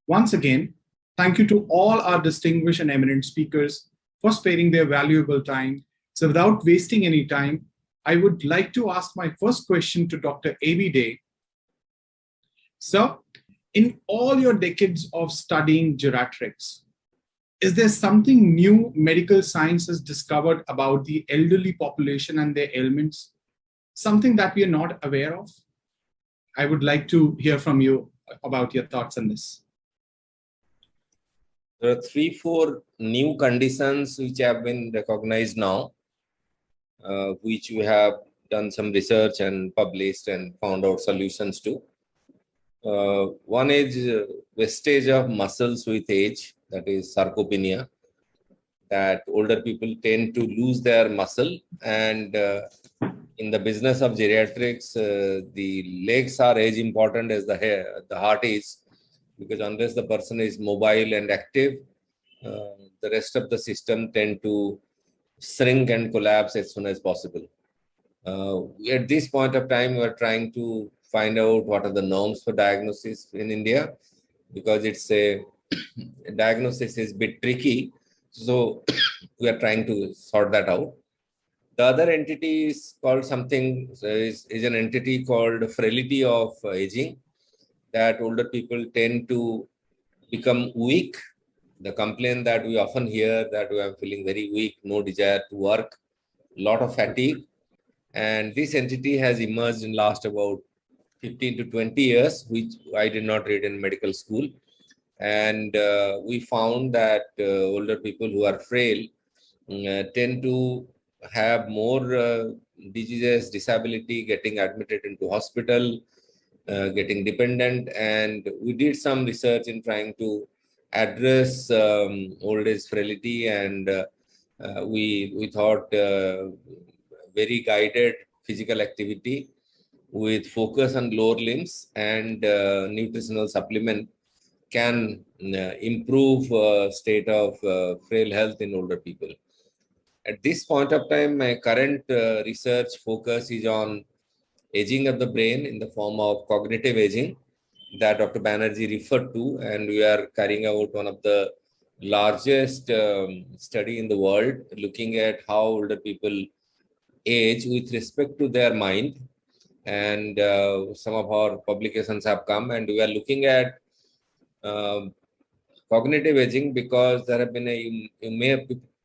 Once again, thank you to all our distinguished and eminent speakers for sparing their valuable time. So without wasting any time, I would like to ask my first question to Dr. A.B. Day. Sir, in all your decades of studying geriatrics, is there something new medical science has discovered about the elderly population and their ailments? Something that we are not aware of? I would like to hear from you about your thoughts on this. There are 3-4 new conditions which have been recognized now, which we have done some research and published and found out solutions to. One is wastage of muscles with age, that is sarcopenia, that older people tend to lose their muscle, and in the business of geriatrics, the legs are as important as the heart is, because unless the person is mobile and active, the rest of the system tend to shrink and collapse as soon as possible. At this point of time, we are trying to find out what are the norms for diagnosis in India, because it's a diagnosis is a bit tricky. So we are trying to sort that out. The other entity is called something, is an entity called frailty of aging, that older people tend to become weak. The complaint that we often hear that we are feeling very weak, no desire to work, lot of fatigue. And this entity has emerged in last about 15 to 20 years, which I did not read in medical school. And we found that older people who are frail tend to have more diseases, disability, getting admitted into hospital, getting dependent. And we did some research in trying to address old age frailty, and we thought very guided physical activity with focus on lower limbs and nutritional supplement can improve state of frail health in older people. At this point of time, my current research focus is on aging of the brain in the form of cognitive aging that Dr. Banerjee referred to, and we are carrying out one of the largest study in the world looking at how older people age with respect to their mind. And some of our publications have come, and we are looking at cognitive aging because there have been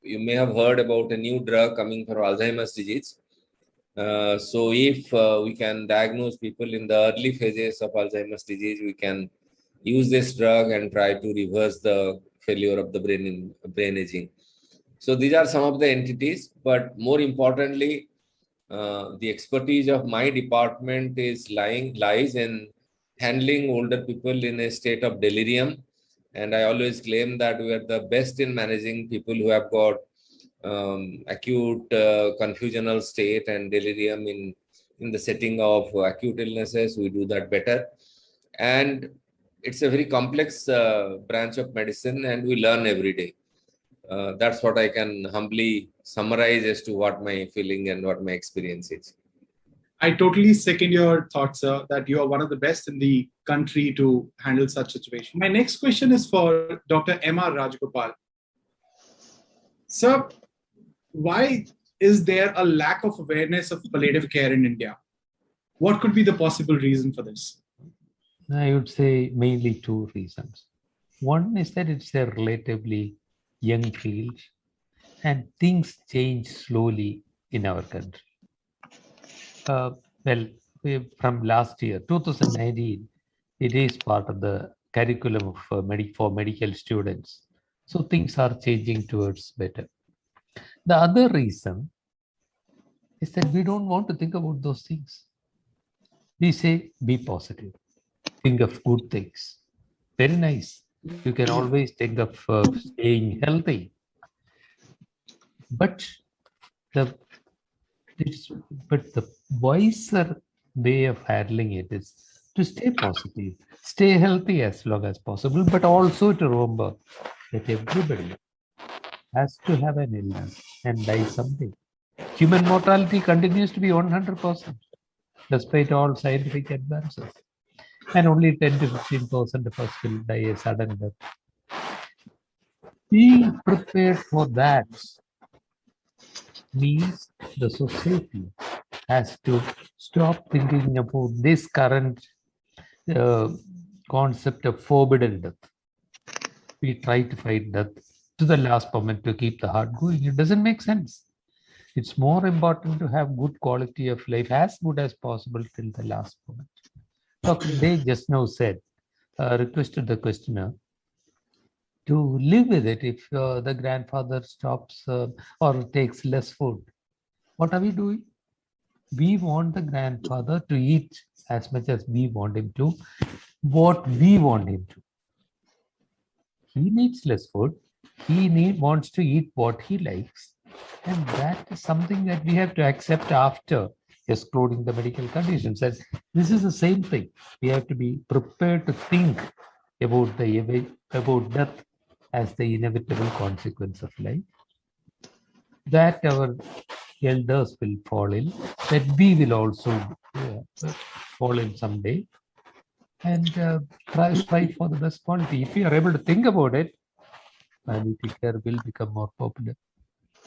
you may have heard about a new drug coming for Alzheimer's disease. So if we can diagnose people in the early phases of Alzheimer's disease, we can use this drug and try to reverse the failure of the brain aging. So these are some of the entities, but more importantly, the expertise of my department lies in handling older people in a state of delirium. And I always claim that we are the best in managing people who have got acute confusional state and delirium in the setting of acute illnesses. We do that better. And it's a very complex branch of medicine, and we learn every day. That's what I can humbly summarize as to what my feeling and what my experience is. I totally second your thoughts, sir, that you are one of the best in the country to handle such situation. My next question is for Dr. M.R. Rajagopal. Sir, why is there a lack of awareness of palliative care in India? What could be the possible reason for this? I would say mainly two reasons. One is that it's a relatively young field and things change slowly in our country. From last year, 2019, it is part of the curriculum for medical students. So things are changing towards better. The other reason is that we don't want to think about those things. We say, be positive, think of good things. Very nice. You can always think of staying healthy. But the wiser way of handling it is to stay positive, stay healthy as long as possible, but also to remember that everybody has to have an illness and die someday. Human mortality continues to be 100%, despite all scientific advances. and only 10 to 15% of us will die a sudden death. Being prepared for that means the society has to stop thinking about this current uh, concept of forbidden death. We try to fight death to the last moment to keep the heart going. It doesn't make sense. It's more important to have good quality of life, as good as possible till the last moment. Dr. Day just now said, requested the questioner to live with it if the grandfather stops or takes less food. What are we doing? We want the grandfather to eat as much as we want him to, what we want him to. He needs less food. He wants to eat what he likes. And that is something that we have to accept after excluding the medical conditions. And this is the same thing. We have to be prepared to think about death as the inevitable consequence of life. That our elders will fall in, that we will also fall in someday, and strive for the best quality. If we are able to think about it, palliative care will become more popular.